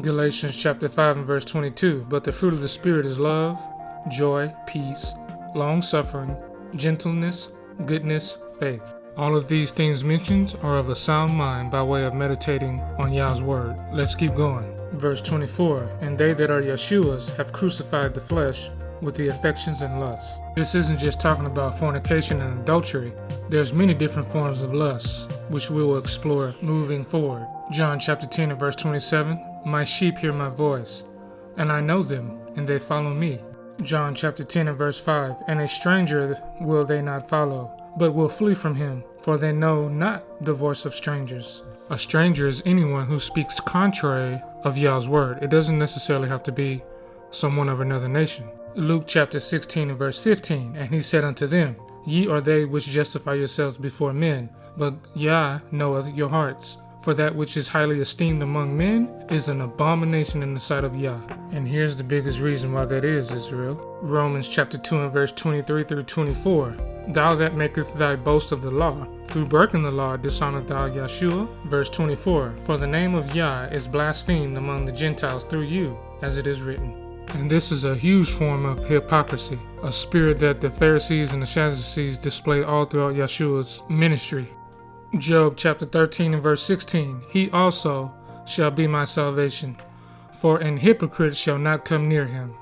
Galatians chapter 5 and verse 22. But the fruit of the Spirit is love, joy, peace, long-suffering, gentleness, goodness, faith. All of these things mentioned are of a sound mind by way of meditating on Yah's word. Let's keep going. Verse 24. And they that are Yeshua's have crucified the flesh with the affections and lusts. This isn't just talking about fornication and adultery. There's many different forms of lust, which we will explore moving forward. John chapter 10 and verse 27. My sheep hear my voice, and I know them, and they follow me. John chapter 10 and verse 5. And a stranger will they not follow, but will flee from him, for they know not the voice of strangers. A stranger is anyone who speaks contrary of Yah's word. It doesn't necessarily have to be someone of another nation. Luke chapter 16 and verse 15. And he said unto them, Ye are they which justify yourselves before men, but Yah knoweth your hearts. For that which is highly esteemed among men is an abomination in the sight of Yah. And here's the biggest reason why that is, Israel. Romans chapter 2 and verse 23 through 24. Thou that makest thy boast of the law, through breaking the law dishonorest thou Yeshua. Verse 24. For the name of Yah is blasphemed among the Gentiles through you, as it is written. And this is a huge form of hypocrisy, a spirit that the Pharisees and the Sadducees displayed all throughout Yeshua's ministry. Job chapter 13 and verse 16. He also shall be my salvation, for an hypocrite shall not come near him.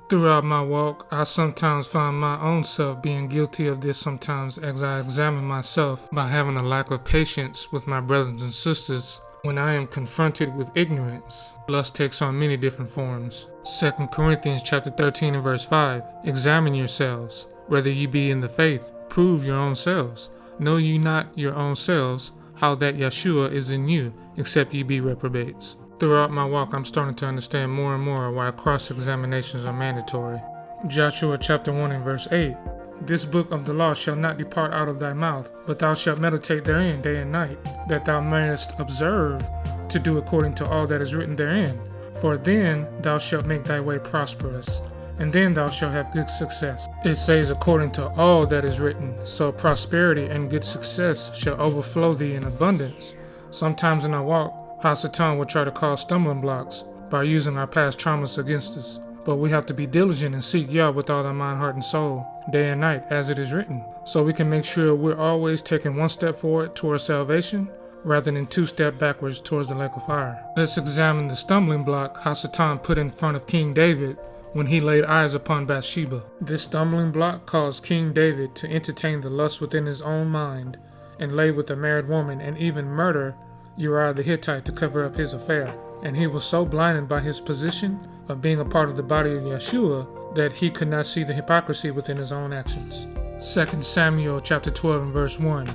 Throughout my walk, I sometimes find my own self being guilty of this sometimes as I examine myself by having a lack of patience with my brothers and sisters when I am confronted with ignorance. Lust takes on many different forms. 2 Corinthians chapter 13 and verse 5. Examine yourselves, whether ye be in the faith. Prove your own selves. Know ye not your own selves, how that Yeshua is in you, except ye be reprobates. Throughout my walk, I'm starting to understand more and more why cross-examinations are mandatory. Joshua chapter 1 and verse 8. This book of the law shall not depart out of thy mouth, but thou shalt meditate therein day and night, that thou mayest observe to do according to all that is written therein. For then thou shalt make thy way prosperous, and then thou shalt have good success. It says according to all that is written, so prosperity and good success shall overflow thee in abundance. Sometimes in our walk, Hasatan will try to cause stumbling blocks by using our past traumas against us. But we have to be diligent and seek Yah with all our mind, heart, and soul, day and night, as it is written, so we can make sure we're always taking one step forward towards salvation, rather than 2 steps backwards towards the lake of fire. Let's examine the stumbling block Hasatan put in front of King David when he laid eyes upon Bathsheba. This stumbling block caused King David to entertain the lust within his own mind and lay with a married woman and even murder Uriah the Hittite to cover up his affair. And he was so blinded by his position of being a part of the body of Yeshua that he could not see the hypocrisy within his own actions. 2 Samuel chapter 12 and verse 1.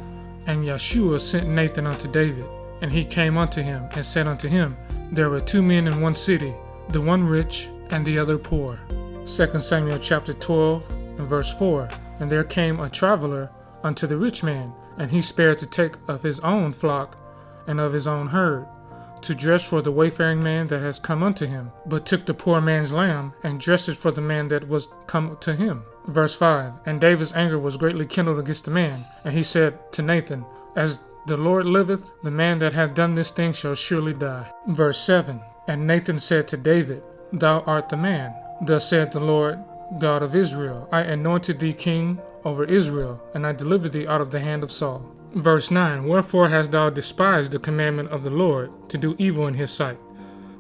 And Yeshua sent Nathan unto David, and he came unto him, and said unto him, There were 2 men in one city, the one rich, and the other poor. 2 Samuel chapter 12 and verse 4. And there came a traveler unto the rich man, and he spared to take of his own flock and of his own herd, to dress for the wayfaring man that has come unto him, but took the poor man's lamb, and dressed it for the man that was come to him. Verse 5. And David's anger was greatly kindled against the man, and he said to Nathan, As the Lord liveth, the man that hath done this thing shall surely die. Verse 7. And Nathan said to David, Thou art the man. Thus saith the Lord God of Israel, I anointed thee king over Israel, and I delivered thee out of the hand of Saul. Verse 9. Wherefore hast thou despised the commandment of the Lord, to do evil in his sight?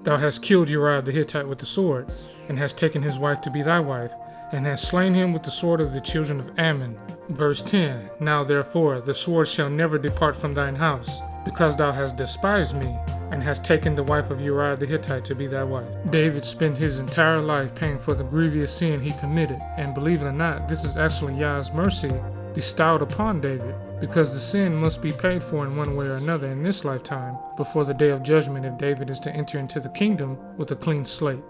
Thou hast killed Uriah the Hittite with the sword, and hast taken his wife to be thy wife, and hast slain him with the sword of the children of Ammon. Verse 10. Now therefore the sword shall never depart from thine house, because thou hast despised me, and hast taken the wife of Uriah the Hittite to be thy wife. David spent his entire life paying for the grievous sin he committed, and believe it or not, this is actually Yah's mercy bestowed upon David, because the sin must be paid for in one way or another in this lifetime before the day of judgment if David is to enter into the kingdom with a clean slate.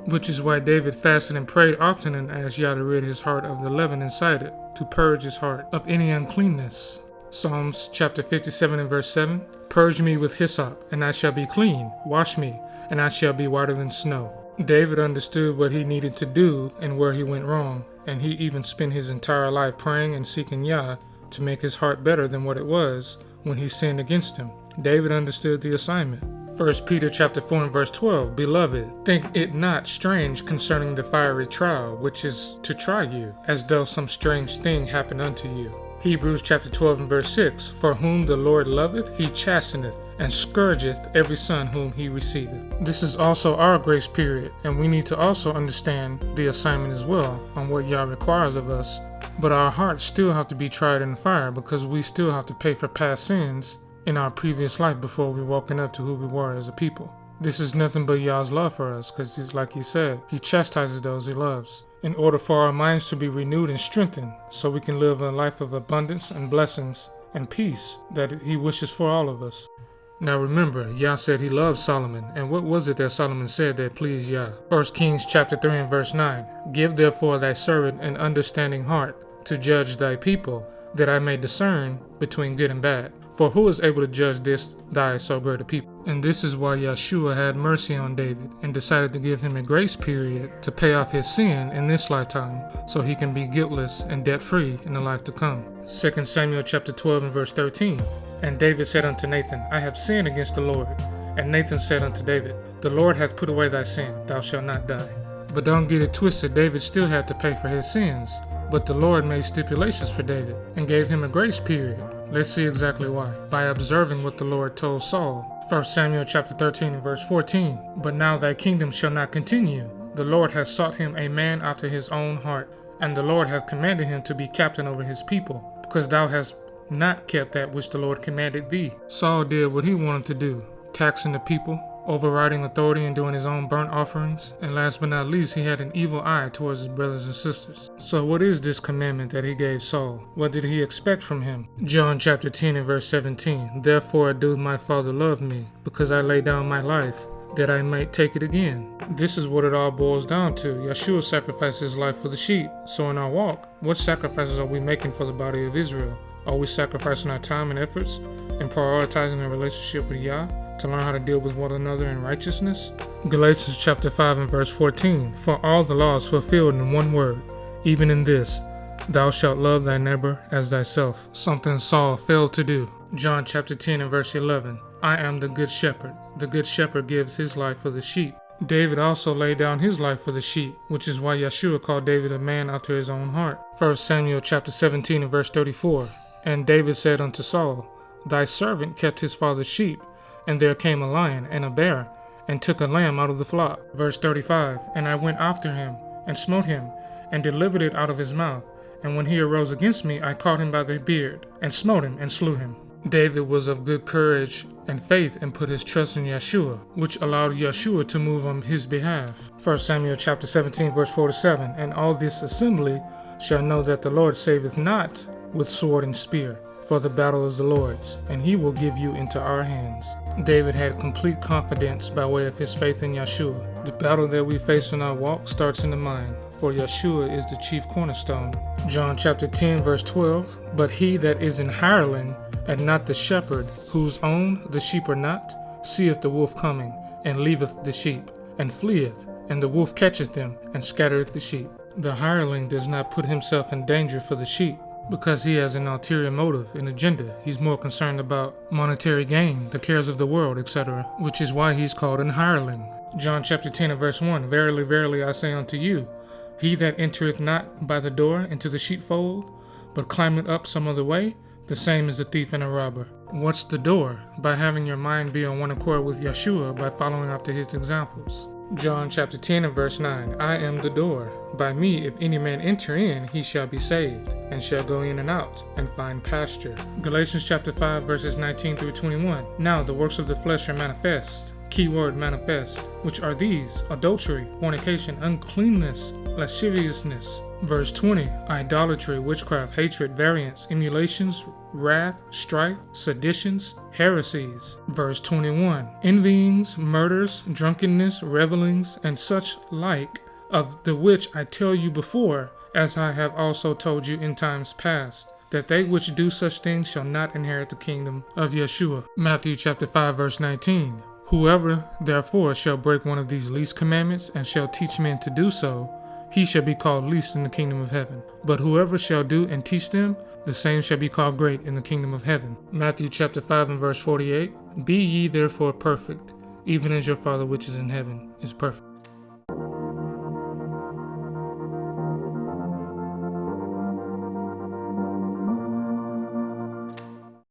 Which is why David fasted and prayed often and asked Yah to rid his heart of the leaven inside it, to purge his heart of any uncleanness. Psalms chapter 57 and verse 7. Purge me with hyssop, and I shall be clean. Wash me, and I shall be whiter than snow. David understood what he needed to do and where he went wrong, and he even spent his entire life praying and seeking Yah to make his heart better than what it was when he sinned against him. David understood the assignment. 1 Peter chapter 4 and verse 12, Beloved, think it not strange concerning the fiery trial, which is to try you, as though some strange thing happened unto you. Hebrews chapter 12 and verse 6, For whom the Lord loveth, he chasteneth, and scourgeth every son whom he receiveth. This is also our grace period, and we need to also understand the assignment as well on what Yah requires of us. But our hearts still have to be tried in the fire, because we still have to pay for past sins in our previous life before we walking up to who we were as a people. This is nothing but Yah's love for us, because he's like he said, he chastises those he loves, in order for our minds to be renewed and strengthened, so we can live a life of abundance and blessings and peace that he wishes for all of us. Now remember, Yah said he loved Solomon, and what was it that Solomon said that pleased Yah? 1 Kings chapter 3 and verse 9, Give therefore thy servant an understanding heart to judge thy people, that I may discern between good and bad. For who is able to judge this thy so great a people? And this is why Yeshua had mercy on David and decided to give him a grace period to pay off his sin in this lifetime, so he can be guiltless and debt-free in the life to come. 2 Samuel chapter 12 and verse 13, And David said unto Nathan, I have sinned against the Lord. And Nathan said unto David, The Lord hath put away thy sin, thou shalt not die. But don't get it twisted, David still had to pay for his sins. But the Lord made stipulations for David and gave him a grace period. Let's see exactly why. By observing what the Lord told Saul. 1 Samuel chapter 13 and verse 14. But now thy kingdom shall not continue. The Lord hath sought him a man after his own heart, and the Lord hath commanded him to be captain over his people, because thou hast not kept that which the Lord commanded thee. Saul did what he wanted to do, taxing the people, overriding authority and doing his own burnt offerings, and last but not least, he had an evil eye towards his brothers and sisters. So what is this commandment that he gave Saul? What did he expect from him? John chapter 10 and verse 17, Therefore doth my Father love me, because I lay down my life, that I might take it again. This is what it all boils down to. Yeshua sacrificed his life for the sheep. So in our walk, what sacrifices are we making for the body of Israel? Are we sacrificing our time and efforts and prioritizing a relationship with Yah to learn how to deal with one another in righteousness? Galatians chapter 5 and verse 14, For all the law is fulfilled in one word, even in this, Thou shalt love thy neighbor as thyself. Something Saul failed to do. John chapter 10 and verse 11, I am the good shepherd. The good shepherd gives his life for the sheep. David also laid down his life for the sheep, which is why Yeshua called David a man after his own heart. 1 Samuel chapter 17 and verse 34, And David said unto Saul, Thy servant kept his father's sheep, and there came a lion and a bear, and took a lamb out of the flock. Verse 35, And I went after him, and smote him, and delivered it out of his mouth. And when he arose against me, I caught him by the beard, and smote him, and slew him. David was of good courage and faith, and put his trust in Yeshua, which allowed Yeshua to move on his behalf. 1 Samuel chapter 17, verse 47, And all this assembly shall know that the Lord saveth not with sword and spear, for the battle is the Lord's, and he will give you into our hands. David had complete confidence by way of his faith in Yeshua. The battle that we face in our walk starts in the mind, for Yeshua is the chief cornerstone. John chapter 10 verse 12, But he that is an hireling, and not the shepherd, whose own the sheep are not, seeth the wolf coming, and leaveth the sheep, and fleeth, and the wolf catcheth them, and scattereth the sheep. The hireling does not put himself in danger for the sheep, because he has an ulterior motive, an agenda. He's more concerned about monetary gain, the cares of the world, etc., which is why he's called an hireling. John chapter 10 and verse 1, Verily, verily, I say unto you, he that entereth not by the door into the sheepfold, but climbeth up some other way, the same is a thief and a robber. What's the door? By having your mind be on one accord with Yeshua, by following after his examples. John chapter 10 and verse 9, I am the door. By me, if any man enter in, he shall be saved, and shall go in and out, and find pasture. Galatians chapter 5 verses 19 through 21, Now the works of the flesh are manifest. Keyword manifest, which are these: adultery, fornication, uncleanness, lasciviousness. Verse 20, idolatry, witchcraft, hatred, variance, emulations, wrath, strife, seditions, heresies. Verse 21, envyings, murders, drunkenness, revelings, and such like, of the which I tell you before, as I have also told you in times past, that they which do such things shall not inherit the kingdom of Yeshua. Matthew chapter 5 verse 19, Whoever therefore shall break one of these least commandments, and shall teach men to do so, he shall be called least in the kingdom of heaven. But whoever shall do and teach them, the same shall be called great in the kingdom of heaven. Matthew chapter 5 and verse 48, Be ye therefore perfect, even as your Father which is in heaven is perfect.